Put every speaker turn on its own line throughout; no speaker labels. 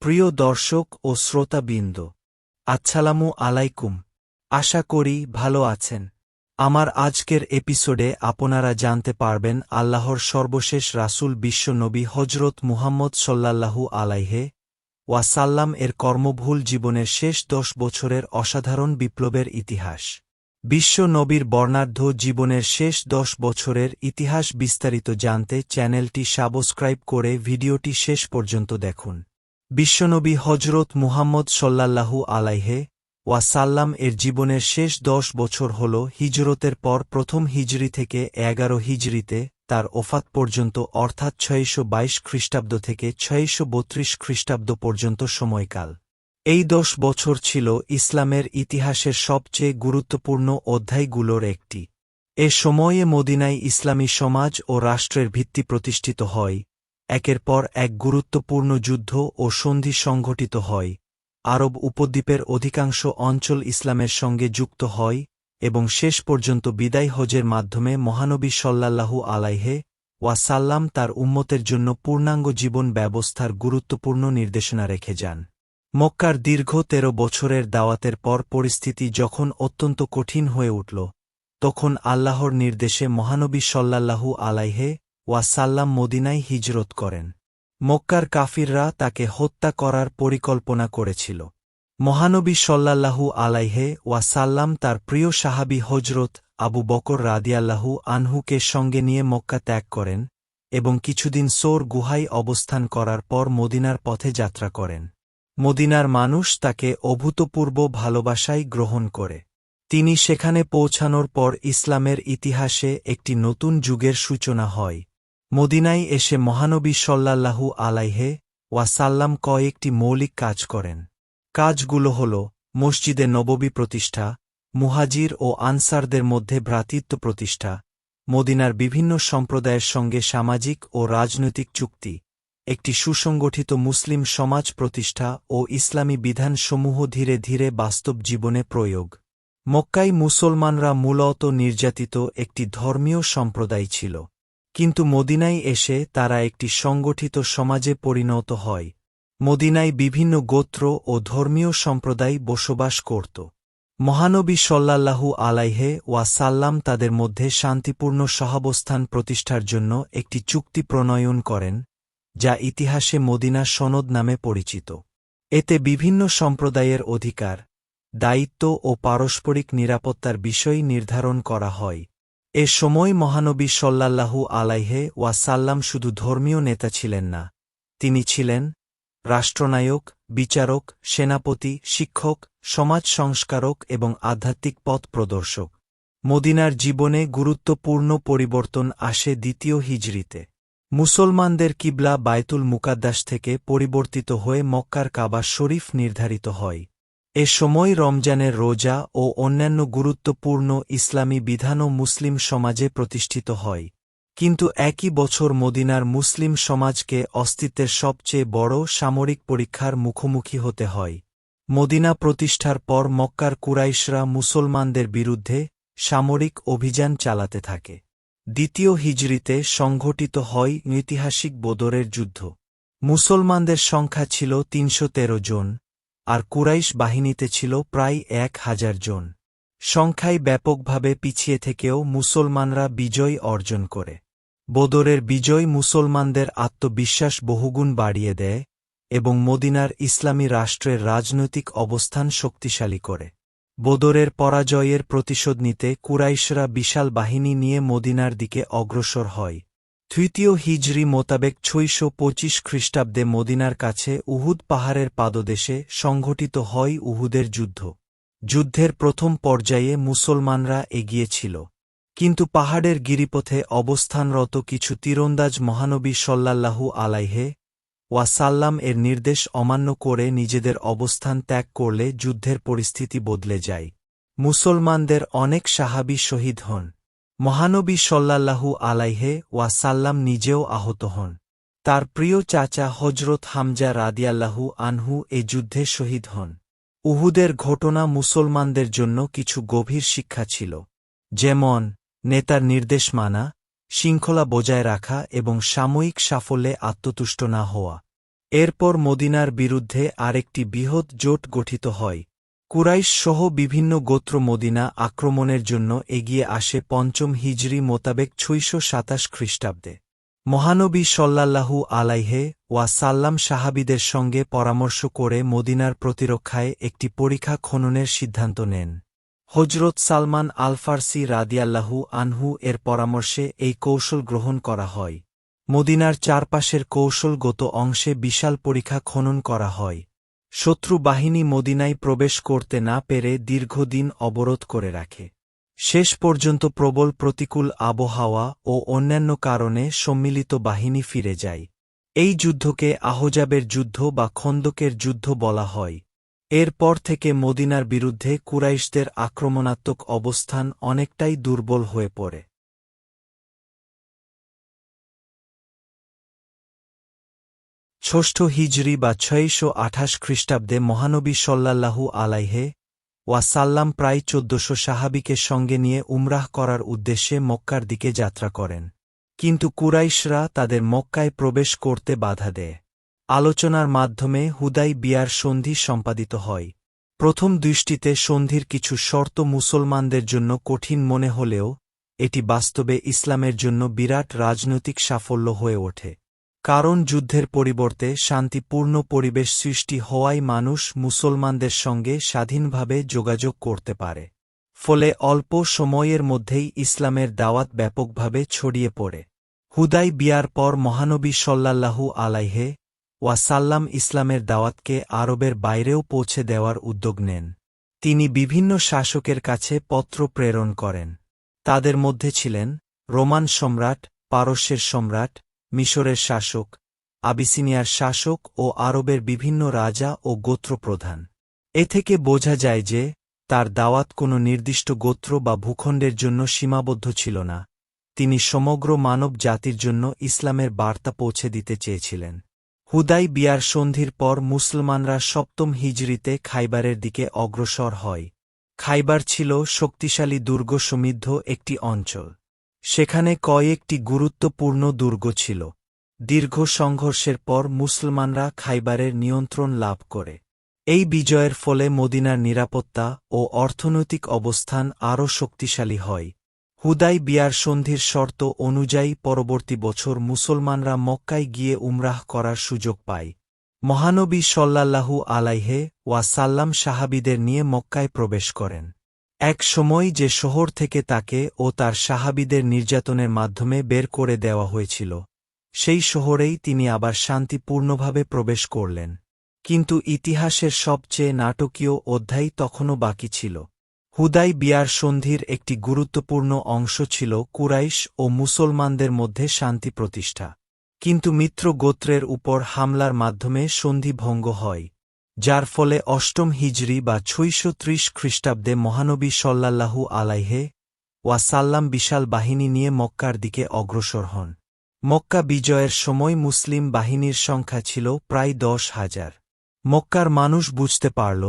প্রিয় দর্শক ও শ্রোতাবৃন্দ, আসসালামু আলাইকুম। আশা করি ভালো আছেন। আমার আজকের এপিসোডে আপনারা জানতে পারবেন আল্লাহর সর্বশেষ রাসূল বিশ্বনবী হজরত মুহাম্মদ সাল্লাল্লাহু আলাইহি ওয়াসাল্লাম এর কর্মভুল জীবনের শেষ 10 বছরের অসাধারণ বিপ্লবের ইতিহাস। বিশ্ব নবীর বর্ণাঢ্য জীবনের শেষ 10 বছরের ইতিহাস বিস্তারিত জানতে চ্যানেলটি সাবস্ক্রাইব করে ভিডিওটি শেষ পর্যন্ত দেখুন। বিশ্বনবী হজরত মুহাম্মদ সাল্লাল্লাহু আলাইহি ওয়াসাল্লাম এর জীবনের শেষ 10 বছর হল হিজরতের পর প্রথম হিজরি থেকে 11 হিজরিতে তার ওফাত পর্যন্ত, অর্থাৎ 622 খ্রিস্টাব্দ থেকে 632 খ্রিস্টাব্দ পর্যন্ত সময়কাল। এই 10 বছর ছিল ইসলামের ইতিহাসের সবচেয়ে গুরুত্বপূর্ণ অধ্যায়গুলোর একটি। এ সময়ে মদিনায় ইসলামী সমাজ ও রাষ্ট্রের ভিত্তি প্রতিষ্ঠিত হয়, একের পর এক গুরুত্বপূর্ণ যুদ্ধ ও সন্ধি সংঘটিত হয়, আরব উপদ্বীপের অধিকাংশ অঞ্চল ইসলামের সঙ্গে যুক্ত হয় এবং শেষ পর্যন্ত বিদায় হজের মাধ্যমে মহানবী সাল্লাল্লাহু আলাইহি ওয়াসাল্লাম তার উম্মতের জন্য পূর্ণাঙ্গ জীবন ব্যবস্থার গুরুত্বপূর্ণ নির্দেশনা রেখে যান। মক্কার দীর্ঘ 13 বছরের দাওয়াতের পর পরিস্থিতি যখন অত্যন্ত কঠিন হয়ে উঠল, তখন আল্লাহর নির্দেশে মহানবী সাল্লাল্লাহু আলাইহি ওয়াসাল্লাম মদিনায় হিজরত করেন। মক্কার কাফিররা তাকে হত্যা করার পরিকল্পনা করেছিল। মহানবী সাল্লাল্লাহু আলাইহি ওয়াসাল্লাম তার প্রিয় সাহাবী হজরত আবু বকর রাদিয়াল্লাহু আনহুকে সঙ্গে নিয়ে মক্কা ত্যাগ করেন এবং কিছুদিন সোর গুহায় অবস্থান করার পর মদিনার পথে যাত্রা করেন। মদিনার মানুষ তাকে অভূতপূর্ব ভালোবাসায় গ্রহণ করে। তিনি সেখানে পৌঁছানোর পর ইসলামের ইতিহাসে একটি নতুন যুগের সূচনা হয়। মদিনায় এসে মহানবী সাল্লাল্লাহু আলাইহি ওয়াসাল্লাম কয়েকটি মৌলিক কাজ করেন। কাজগুলো হল মসজিদে নববী প্রতিষ্ঠা, মুহাজির ও আনসারদের মধ্যে ভ্রাতৃত্ব প্রতিষ্ঠা, মদিনার বিভিন্ন সম্প্রদায়ের সঙ্গে সামাজিক ও রাজনৈতিক চুক্তি, একটি সুসংগঠিত মুসলিম সমাজ প্রতিষ্ঠা ও ইসলামী বিধানসমূহ ধীরে ধীরে বাস্তব জীবনে প্রয়োগ। মক্কায় মুসলমানরা মূলত নির্যাতিত একটি ধর্মীয় সম্প্রদায় ছিল, কিন্তু মদিনায় এসে তারা একটি সংগঠিত সমাজে পরিণত হয়। মদিনায় বিভিন্ন গোত্র ও ধর্মীয় সম্প্রদায় বসবাস করত। মহানবী সাল্লাল্লাহু আলাইহি ওয়াসাল্লাম তাদের মধ্যে শান্তিপূর্ণ সহাবস্থান প্রতিষ্ঠার জন্য একটি চুক্তি প্রণয়ন করেন, যা ইতিহাসে মদিনা সনদ নামে পরিচিত। এতে বিভিন্ন সম্প্রদায়ের অধিকার, দায়িত্ব ও পারস্পরিক নিরাপত্তার বিষয় নির্ধারণ করা হয়। এ সময় মহানবী সাল্লাল্লাহু আলাইহি ওয়াসাল্লাম শুধু ধর্মীয় নেতা ছিলেন না, তিনি ছিলেন রাষ্ট্রনায়ক, বিচারক, সেনাপতি, শিক্ষক, সমাজ সংস্কারক এবং আধ্যাত্মিক পথ প্রদর্শক। মদিনার জীবনে গুরুত্বপূর্ণ পরিবর্তন আসে দ্বিতীয় হিজরিতে। মুসলমানদের কিবলা বায়তুল মুকাদ্দাস থেকে পরিবর্তিত হয়ে মক্কার কাবা শরীফ নির্ধারিত হয়। এ সময় রমজানের রোজা ও অন্যান্য গুরুত্বপূর্ণ ইসলামী বিধানও মুসলিম সমাজে প্রতিষ্ঠিত হয়। কিন্তু একই বছর মদিনার মুসলিম সমাজকে অস্তিত্বের সবচেয়ে বড় সামরিক পরীক্ষার মুখোমুখি হতে হয়। মদিনা প্রতিষ্ঠার পর মক্কার কুরাইশরা মুসলমানদের বিরুদ্ধে সামরিক অভিযান চালাতে থাকে। দ্বিতীয় হিজরিতে সংঘটিত হয় ঐতিহাসিক বদরের যুদ্ধ। মুসলমানদের সংখ্যা ছিল 313 জন, আর কুরাইশ বাহিনীতে ছিল প্রায় 1000 জন। সংখ্যায় ব্যাপকভাবে পিছিয়ে থেকেও মুসলমানরা বিজয় অর্জন করে। বদরের বিজয় মুসলমানদের আত্মবিশ্বাস বহুগুণ বাড়িয়ে দেয় এবং মদিনার ইসলামী রাষ্ট্রের রাজনৈতিক অবস্থান শক্তিশালী করে। বদরের পরাজয়ের প্রতিশোধ নিতে কুরাইশরা বিশাল বাহিনী নিয়ে মদিনার দিকে অগ্রসর হয়। তৃতীয় হিজরি মোতাবেক 625 খ্রিস্টাব্দে মদিনার কাছে উহুদ পাহাড়ের পাদদেশে সংঘটিত হয় উহুদের যুদ্ধ। যুদ্ধের প্রথম পর্যায়ে মুসলমানরা এগিয়েছিল, কিন্তু পাহাড়ের গিরিপথে অবস্থানরত কিছু তীরন্দাজ মহানবী সাল্লাল্লাহু আলাইহি ওয়াসাল্লাম এর নির্দেশ অমান্য করে নিজেদের অবস্থান ত্যাগ করলে যুদ্ধের পরিস্থিতি বদলে যায়। মুসলমানদের অনেক সাহাবী শহীদ হন। মহানবী সাল্লাল্লাহু আলাইহি ওয়াসাল্লাম নিজেও আহত হন। তার প্রিয় চাচা হজরত হামজা রাদিয়াল্লাহু আনহু এ যুদ্ধে শহীদ হন। উহুদের ঘটনা মুসলমানদের জন্য কিছু গভীর শিক্ষা ছিল, যেমন নেতার নির্দেশ মানা, শৃঙ্খলা বজায় রাখা এবং সাময়িক সাফল্যে আত্মতুষ্ট না হওয়া। এরপর মদিনার বিরুদ্ধে আরেকটি বৃহৎ জোট গঠিত হয়। কুরাইশ সহ বিভিন্ন গোত্র মদিনা আক্রমণের জন্য এগিয়ে আসে ৫ম হিজরি মোতাবেক ৬২৭ খ্রিস্টাব্দে। মহানবী সাল্লাল্লাহু আলাইহি ওয়াসাল্লাম সাহাবীদের সঙ্গে পরামর্শ করে মদিনার প্রতিরক্ষায় একটি পরিখা খননের সিদ্ধান্ত নেন। হজরত সালমান আল ফারসি রাদিয়াল্লাহু আনহু এর পরামর্শে এই কৌশল গ্রহণ করা হয়। মদিনার চারপাশের কৌশলগত অংশে বিশাল পরিখা খনন করা হয়। শত্রু বাহিনী মদিনায় প্রবেশ করতে না পেরে দীর্ঘদিন অবরোধ করে রাখে। শেষ পর্যন্ত প্রবল প্রতিকূল আবহাওয়া ও অন্যান্য কারণে সম্মিলিত বাহিনী ফিরে যায়। এই যুদ্ধকে আহজাবের যুদ্ধ বা খন্দকের যুদ্ধ বলা হয়। এরপর থেকে মদিনার বিরুদ্ধে কুরাইশদের আক্রমণাত্মক অবস্থান অনেকটাই দুর্বল হয়ে পড়ে। ষষ্ঠ হিজরি বা ৬২৮ খ্রিস্টাব্দে মহানবী সাল্লাল্লাহু আলাইহি ওয়াসাল্লাম প্রায় ১৪০০ সাহাবীকে সঙ্গে নিয়ে উমরাহ করার উদ্দেশ্যে মক্কার দিকে যাত্রা করেন। কিন্তু কুরাইশরা তাদের মক্কায় প্রবেশ করতে বাধা দেয়। আলোচনার মাধ্যমে হুদাইবিয়ার সন্ধি সম্পাদিত হয়। প্রথম দৃষ্টিতে সন্ধির কিছু শর্ত মুসলমানদের জন্য কঠিন মনে হলেও এটি বাস্তবে ইসলামের জন্য বিরাট রাজনৈতিক সাফল্য হয়ে ওঠে। কারণ যুদ্ধের পরিবর্তে শান্তিপূর্ণ পরিবেশ সৃষ্টি হওয়ায় মানুষ মুসলমানদের সঙ্গে স্বাধীনভাবে যোগাযোগ করতে পারে। ফলে অল্প সময়ের মধ্যেই ইসলামের দাওয়াত ব্যাপকভাবে ছড়িয়ে পড়ে। হুদাইবিয়ার পর মহানবী সাল্লাল্লাহু আলাইহি ওয়াসাল্লাম ইসলামের দাওয়াতকে আরবের বাইরেও পৌঁছে দেওয়ার উদ্যোগ নেন। তিনি বিভিন্ন শাসকের কাছে পত্র প্রেরণ করেন। তাদের মধ্যে ছিলেন রোমান সম্রাট, পারস্যের সম্রাট, মিশরের শাসক, আবিসিনিয়ার শাসক ও আরবের বিভিন্ন রাজা ও গোত্রপ্রধান। এ থেকে বোঝা যায় যে তার দাওয়াত কোনো নির্দিষ্ট গোত্র বা ভূখণ্ডের জন্য সীমাবদ্ধ ছিল না। তিনি সমগ্র মানব জাতির জন্য ইসলামের বার্তা পৌঁছে দিতে চেয়েছিলেন। হুদাইবিয়ার সন্ধির পর মুসলমানরা ৭ম হিজরিতে খাইবারের দিকে অগ্রসর হয়। খাইবার ছিল শক্তিশালী দুর্গ সমৃদ্ধ একটি অঞ্চল। সেখানে কয়েকটি গুরুত্বপূর্ণ দুর্গ ছিল। দীর্ঘ সংঘর্ষের পর মুসলমানরা খাইবারের নিয়ন্ত্রণ লাভ করে। এই বিজয়ের ফলে মদিনার নিরাপত্তা ও অর্থনৈতিক অবস্থান আরও শক্তিশালী হয়। হুদাইবিয়ার সন্ধির শর্ত অনুযায়ী পরবর্তী বছর মুসলমানরা মক্কায় গিয়ে উমরাহ করার সুযোগ পায়। মহানবী সাল্লাল্লাহু আলাইহি ওয়াসাল্লাম সাহাবীদের নিয়ে মক্কায় প্রবেশ করেন। এক সময় যে শহর থেকে তাকে ও তার সাহাবীদের নির্যাতনের মাধ্যমে বের করে দেওয়া হয়েছিল, সেই শহরেই তিনি আবার শান্তিপূর্ণভাবে প্রবেশ করলেন। কিন্তু ইতিহাসের সবচেয়ে নাটকীয় অধ্যায় তখনও বাকি ছিল। হুদাইবিয়ার সন্ধির একটি গুরুত্বপূর্ণ অংশ ছিল কুরাইশ ও মুসলমানদের মধ্যে শান্তি প্রতিষ্ঠা। কিন্তু মিত্র গোত্রের উপর হামলার মাধ্যমে সন্ধি ভঙ্গ হয়, যার ফলে ৮ম হিজরি বা ৬৩০ খ্রিস্টাব্দে মহানবী সাল্লাল্লাহু আলাইহি ওয়াসাল্লাম বিশাল বাহিনী নিয়ে মক্কার দিকে অগ্রসর হন। মক্কা বিজয়ের সময় মুসলিম বাহিনীর সংখ্যা ছিল প্রায় ১০,০০০। মক্কার মানুষ বুঝতে পারল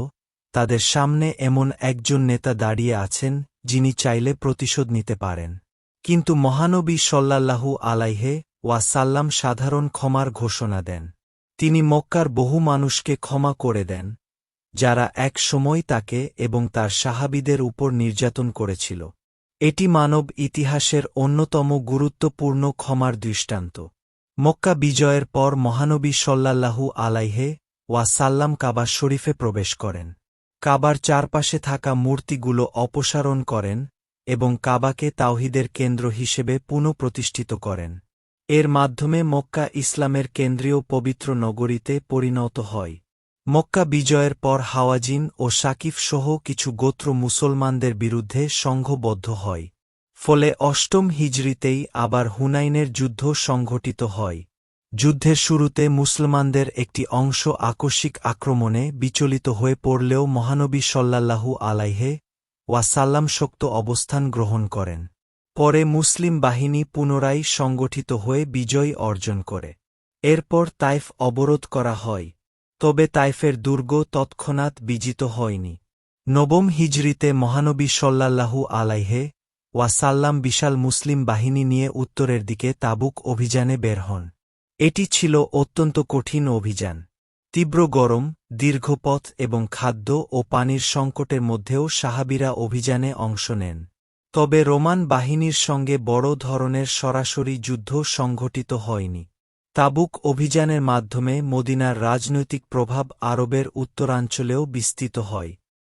তাদের সামনে এমন একজন নেতা দাঁড়িয়ে আছেন যিনি চাইলে প্রতিশোধ নিতে পারেন। কিন্তু মহানবী সাল্লাল্লাহু আলাইহি ওয়াসাল্লাম সাধারণ ক্ষমার ঘোষণা দেন। তিনি মক্কার বহু মানুষকে ক্ষমা করে দেন, যারা এক সময় তাকে এবং তার সাহাবীদের উপর নির্যাতন করেছিল। এটি মানব ইতিহাসের অন্যতম গুরুত্বপূর্ণ ক্ষমার দৃষ্টান্ত। মক্কা বিজয়ের পর মহানবী সাল্লাল্লাহু আলাইহি ওয়াসাল্লাম কাবা শরীফে প্রবেশ করেন। কাবার চারপাশে থাকা মূর্তিগুলো অপসারণ করেন এবং কাবাকে তাওহীদের কেন্দ্র হিসেবে পুনঃপ্রতিষ্ঠিত করেন। এর মাধ্যমে মক্কা ইসলামের কেন্দ্রীয় পবিত্র নগরীতে পরিণত হয়। মক্কা বিজয়ের পর হাওয়াজিন ও সাকিফ সহ কিছু গোত্র মুসলমানদের বিরুদ্ধে সংঘবদ্ধ হয়। ফলে ৮ম হিজরিতেই আবার হুনাইনের যুদ্ধ সংঘটিত হয়। যুদ্ধের শুরুতে মুসলমানদের একটি অংশ আকস্মিক আক্রমণে বিচলিত হয়ে পড়লেও মহানবী সাল্লাল্লাহু আলাইহি ওয়াসাল্লাম শক্ত অবস্থান গ্রহণ করেন। পরে মুসলিম বাহিনী পুনরায় সংগঠিত হয়ে বিজয় অর্জন করে। এরপর তাইফ অবরোধ করা হয়, তবে তাইফের দুর্গ তৎক্ষণাৎ বিজিত হয়নি। ৯ম হিজরিতে মহানবী সাল্লাল্লাহু আলাইহি ওয়াসাল্লাম বিশাল মুসলিম বাহিনী নিয়ে উত্তরের দিকে তাবুক অভিযানে বের হন। এটি ছিল অত্যন্ত কঠিন অভিযান। তীব্র গরম, দীর্ঘ পথ এবং খাদ্য ও পানির সংকটের মধ্যেও সাহাবীরা অভিযানে অংশ নেন। তবে রোমান বাহিনীর সঙ্গে বড় ধরনের সরাসরি যুদ্ধ সংঘটিত হয়নি। তাবুক অভিযানের মাধ্যমে মদিনার রাজনৈতিক প্রভাব আরবের উত্তরাঞ্চলেও বিস্তৃত হয়।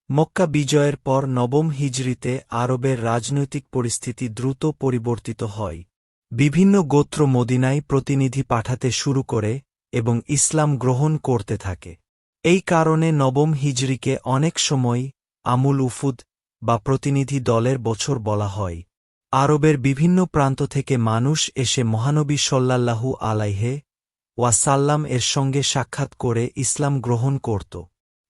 মক্কা বিজয়ের পর নবম হিজরিতে আরবের রাজনৈতিক পরিস্থিতি দ্রুত পরিবর্তিত হয়। বিভিন্ন গোত্র মদিনায় প্রতিনিধি পাঠাতে শুরু করে এবং ইসলাম গ্রহণ করতে থাকে। এই কারণে নবম হিজরিকে অনেক সময় আমুল উফুদ বা প্রতিনিধি দলের বছর বলা হয়। আরবের বিভিন্ন প্রান্ত থেকে মানুষ এসে মহানবী সাল্লাল্লাহু আলাইহি ওয়াসাল্লাম এর সঙ্গে সাক্ষাৎ করে ইসলাম গ্রহণ করত।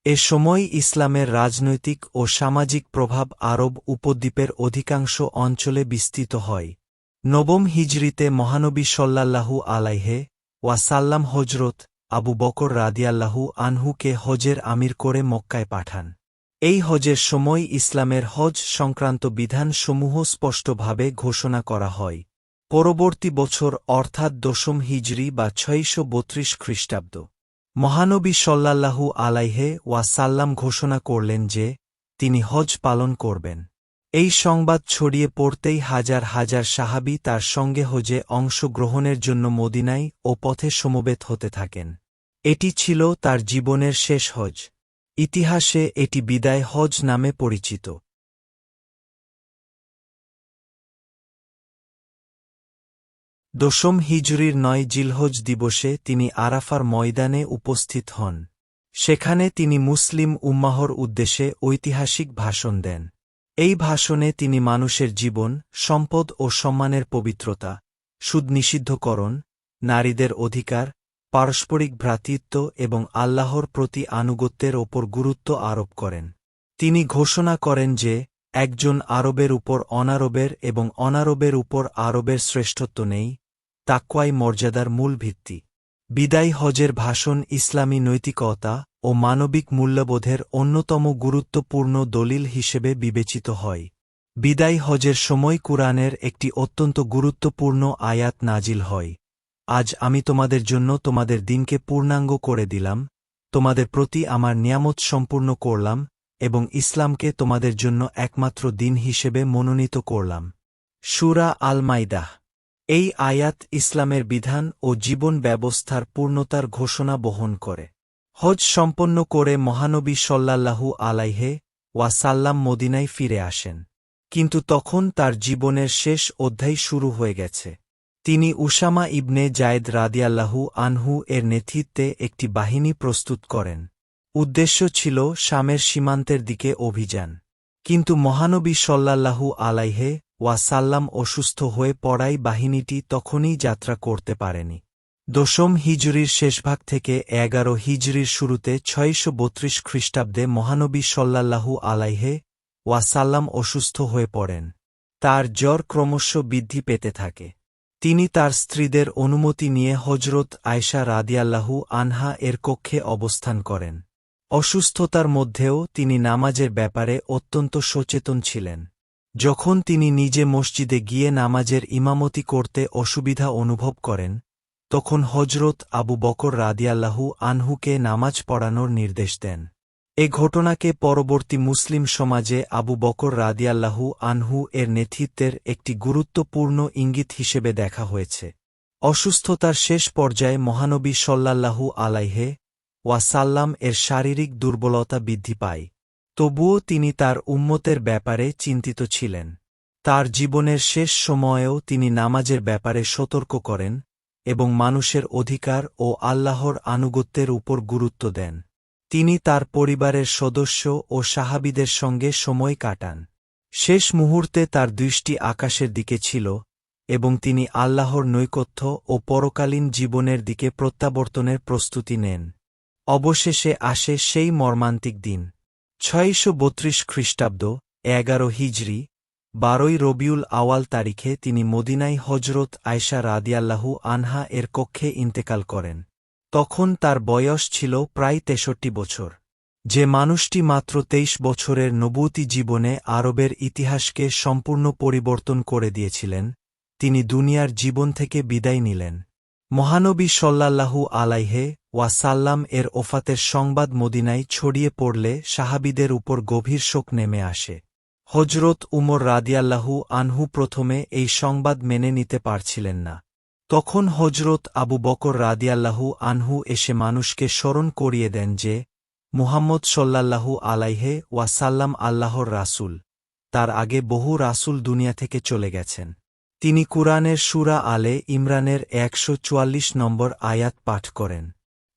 এ সময় ইসলামের রাজনৈতিক ও সামাজিক প্রভাব আরব উপদ্বীপের অধিকাংশ অঞ্চলে বিস্তৃত হয়। নবম হিজরিতে মহানবী সাল্লাল্লাহু আলাইহি ওয়াসাল্লাম হজরত আবু বকর রাদিয়াল্লাহু আনহুকে হজের আমির করে মক্কায় পাঠান। এই হজের সময় ইসলামের হজ সংক্রান্ত বিধানসমূহ স্পষ্টভাবে ঘোষণা করা হয়। পরবর্তী বছর অর্থাৎ দশম হিজরি বা ৬৩২ খ্রিস্টাব্দ মহানবী সাল্লাল্লাহু আলাইহি ওয়াসাল্লাম ঘোষণা করলেন যে তিনি হজ পালন করবেন। এই সংবাদ ছড়িয়ে পড়তেই হাজার হাজার সাহাবী তার সঙ্গে হজে অংশগ্রহণের জন্য মদিনায় ও পথে সমবেত হতে থাকেন। এটি ছিল তার জীবনের শেষ হজ। ইতিহাসে এটি বিদায় হজ নামে পরিচিত। দশম হিজরির ৯ জিলহজ দিবসে তিনি আরাফার ময়দানে উপস্থিত হন। সেখানে তিনি মুসলিম উম্মাহর উদ্দেশ্যে ঐতিহাসিক ভাষণ দেন। এই ভাষণে তিনি মানুষের জীবন, সম্পদ ও সম্মানের পবিত্রতা, সুদ নিষিদ্ধকরণ, নারীদের অধিকার, পারস্পরিক ভ্রাতৃত্ব এবং আল্লাহর প্রতি আনুগত্যের ওপর গুরুত্ব আরোপ করেন। তিনি ঘোষণা করেন যে একজন আরবের উপর অনারবের এবং অনারবের উপর আরবের শ্রেষ্ঠত্ব নেই, তাকওয়াই মর্যাদার মূল ভিত্তি। বিদায় হজের ভাষণ ইসলামী নৈতিকতা ও মানবিক মূল্যবোধের অন্যতম গুরুত্বপূর্ণ দলিল হিসেবে বিবেচিত হয়। বিদায় হজের সময় কুরআনের একটি অত্যন্ত গুরুত্বপূর্ণ আয়াত নাজিল হয়। আজ আমি তোমাদের জন্য তোমাদের দিনকে পূর্ণাঙ্গ করে দিলাম, তোমাদের প্রতি আমার নিয়ামত সম্পূর্ণ করলাম এবং ইসলামকে তোমাদের জন্য একমাত্র দিন হিসেবে মনোনীত করলাম। সূরা আল মাইদাহ। এই আয়াত ইসলামের বিধান ও জীবন ব্যবস্থার পূর্ণতার ঘোষণা বহন করে। হজ সম্পন্ন করে মহানবী সাল্লাল্লাহু আলাইহি ওয়াসাল্লাম মদিনায় ফিরে আসেন। কিন্তু তখন তার জীবনের শেষ অধ্যায় শুরু হয়ে গেছে। তিনি উসামা ইবনে যায়েদ রাদিয়াল্লাহু আনহু এর নেতৃত্বে একটি বাহিনী প্রস্তুত করেন। উদ্দেশ্য ছিল শামের সীমান্তের দিকে অভিযান। কিন্তু মহানবী সাল্লাল্লাহু আলাইহি ওয়াসাল্লাম অসুস্থ হয়ে পড়ায় বাহিনীটি তখনই যাত্রা করতে পারেনি। দশম হিজরির শেষভাগ থেকে ১১ হিজরির শুরুতে ৬৩২ খ্রিস্টাব্দে মহানবী সাল্লাল্লাহু আলাইহি ওয়াসাল্লাম অসুস্থ হয়ে পড়েন। তার জ্বর ক্রমশ বৃদ্ধি পেতে থাকে। তিনি তার স্ত্রীদের অনুমতি নিয়ে হজরত আয়েশা রাদিয়াল্লাহু আনহা এর কক্ষে অবস্থান করেন। অসুস্থতার মধ্যেও তিনি নামাজের ব্যাপারে অত্যন্ত সচেতন ছিলেন। যখন তিনি নিজে মসজিদে গিয়ে নামাজের ইমামতি করতে অসুবিধা অনুভব করেন, তখন হজরত আবু বকর রাদিয়াল্লাহু আনহুকে নামাজ পড়ানোর নির্দেশ দেন। এ ঘটনাকে পরবর্তী মুসলিম সমাজে আবু বকর রাদিয়াল্লাহু আনহু এর নেতৃত্বের একটি গুরুত্বপূর্ণ ইঙ্গিত হিসেবে দেখা হয়েছে। অসুস্থতার শেষ পর্যায়ে মহানবী সাল্লাল্লাহু আলাইহি ওয়াসাল্লাম এর শারীরিক দুর্বলতা বৃদ্ধি পায়। তবুও তিনি তার উম্মতের ব্যাপারে চিন্তিত ছিলেন। তার জীবনের শেষ সময়েও তিনি নামাজের ব্যাপারে সতর্ক করেন এবং মানুষের অধিকার ও আল্লাহর আনুগত্যের উপর গুরুত্ব দেন। তিনি তার পরিবারের সদস্য ও সাহাবীদের সঙ্গে সময় কাটান। শেষ মুহূর্তে তার দৃষ্টি আকাশের দিকে ছিল এবং তিনি আল্লাহর নৈকট্য ও পরকালীন জীবনের দিকে প্রত্যাবর্তনের প্রস্তুতি নেন। অবশেষে আসে সেই মর্মান্তিক দিন। ৬৩২ খ্রিস্টাব্দ ১১ হিজরি ১২ রবিউল আওয়াল তারিখে তিনি মদিনায় হজরত আয়েশা রাদিয়াল্লাহু আনহা এর কক্ষে ইন্তেকাল করেন। তখন তার বয়স ছিল প্রায় ৬৩ বছর। যে মানুষটি মাত্র ২৩ বছরের নবুয়তি জীবনে আরবের ইতিহাসকে সম্পূর্ণ পরিবর্তন করে দিয়েছিলেন, তিনি দুনিয়ার জীবন থেকে বিদায় নিলেন। মহানবী সাল্লাল্লাহু আলাইহি ওয়াসাল্লাম এর ওফাতের সংবাদ মদিনায় ছড়িয়ে পড়লে সাহাবীদের উপর গভীর শোক নেমে আসে। হজরত উমর রাদিয়াল্লাহু আনহু প্রথমে এই সংবাদ মেনে নিতে পারছিলেন না। তখন হজরত আবু বকর রাদিয়াল্লাহু আনহু এসে মানুষকে স্মরণ করিয়ে দেন যে মুহাম্মদ সাল্লাল্লাহু আলাইহি ওয়াসাল্লাম আল্লাহর রাসূল, তার আগে বহু রাসূল দুনিয়া থেকে চলে গেছেন। তিনি কুরআনের সূরা আলে ইমরানের ১৪৪ নম্বর আয়াত পাঠ করেন।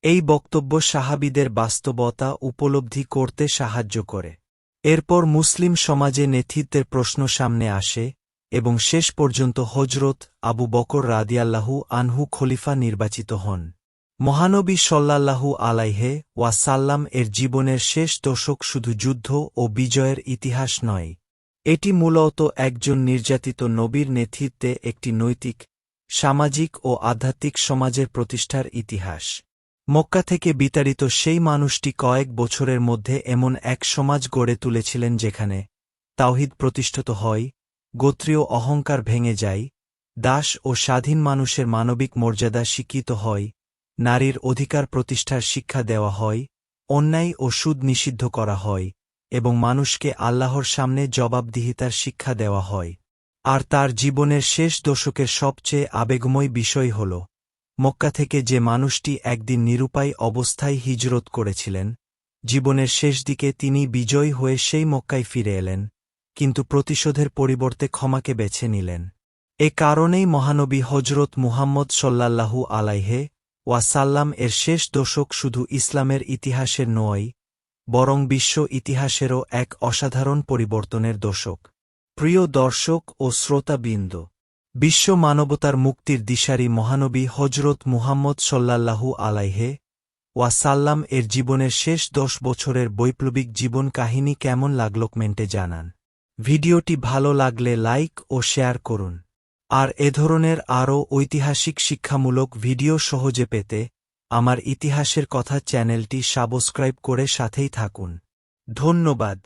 এই বক্তব্য সাহাবীদের বাস্তবতা উপলব্ধি করতে সাহায্য করে। এরপর মুসলিম সমাজে নেতৃত্বের প্রশ্ন সামনে আসে এবং শেষ পর্যন্ত হজরত আবু বকর রাদিয়াল্লাহু আনহু খলিফা নির্বাচিত হন। মহানবী সাল্লাল্লাহু আলাইহি ওয়াসাল্লাম এর জীবনের শেষ দশক শুধু যুদ্ধ ও বিজয়ের ইতিহাস নয়, এটি মূলত একজন নির্যাতিত নবীর নেতৃত্বে একটি নৈতিক, সামাজিক ও আধ্যাত্মিক সমাজের প্রতিষ্ঠার ইতিহাস। মক্কা থেকে বিতাড়িত সেই মানুষটি কয়েক বছরের মধ্যে এমন এক সমাজ গড়ে তুলেছিলেন যেখানে তাওহীদ প্রতিষ্ঠিত হয়, গোত্রীয় অহংকার ভেঙে যায়, দাস ও স্বাধীন মানুষের মানবিক মর্যাদা স্বীকৃত হয়, নারীর অধিকার প্রতিষ্ঠার শিক্ষা দেওয়া হয়, অন্যায় ও সুদ নিষিদ্ধ করা হয় এবং মানুষকে আল্লাহর সামনে জবাবদিহিতার শিক্ষা দেওয়া হয়। আর তার জীবনের শেষ দশকের সবচেয়ে আবেগময় বিষয় হল মক্কা থেকে যে মানুষটি একদিন নিরুপায় অবস্থায় হিজরত করেছিলেন, জীবনের শেষ দিকে তিনি বিজয়ী হয়ে সেই মক্কায় ফিরে এলেন, কিন্তু প্রতিশোধের পরিবর্তে ক্ষমাকে বেছে নিলেন। এ কারণেই মহানবী হজরত মুহাম্মদ সাল্লাল্লাহু আলাইহি ওয়াসাল্লাম এর শেষ দশক শুধু ইসলামের ইতিহাসের নয়, বরং বিশ্ব ইতিহাসেরও এক অসাধারণ পরিবর্তনের দশক। প্রিয় দর্শক ও শ্রোতাবৃন্দ, বিশ্ব মানবতার মুক্তির দিশারি মহানবী হজরত মুহাম্মদ সাল্লাল্লাহু আলাইহি ওয়াসাল্লাম এর জীবনের শেষ ১০ বছরের বৈপ্লবিক জীবন কাহিনী কেমন লাগল কমেন্টে জানান। ভিডিওটি ভালো লাগলে লাইক ও শেয়ার করুন। আর এ ধরনের আরও ঐতিহাসিক শিক্ষামূলক ভিডিও সহজে পেতে আমার ইতিহাসের কথা চ্যানেলটি সাবস্ক্রাইব করে সাথেই থাকুন। ধন্যবাদ।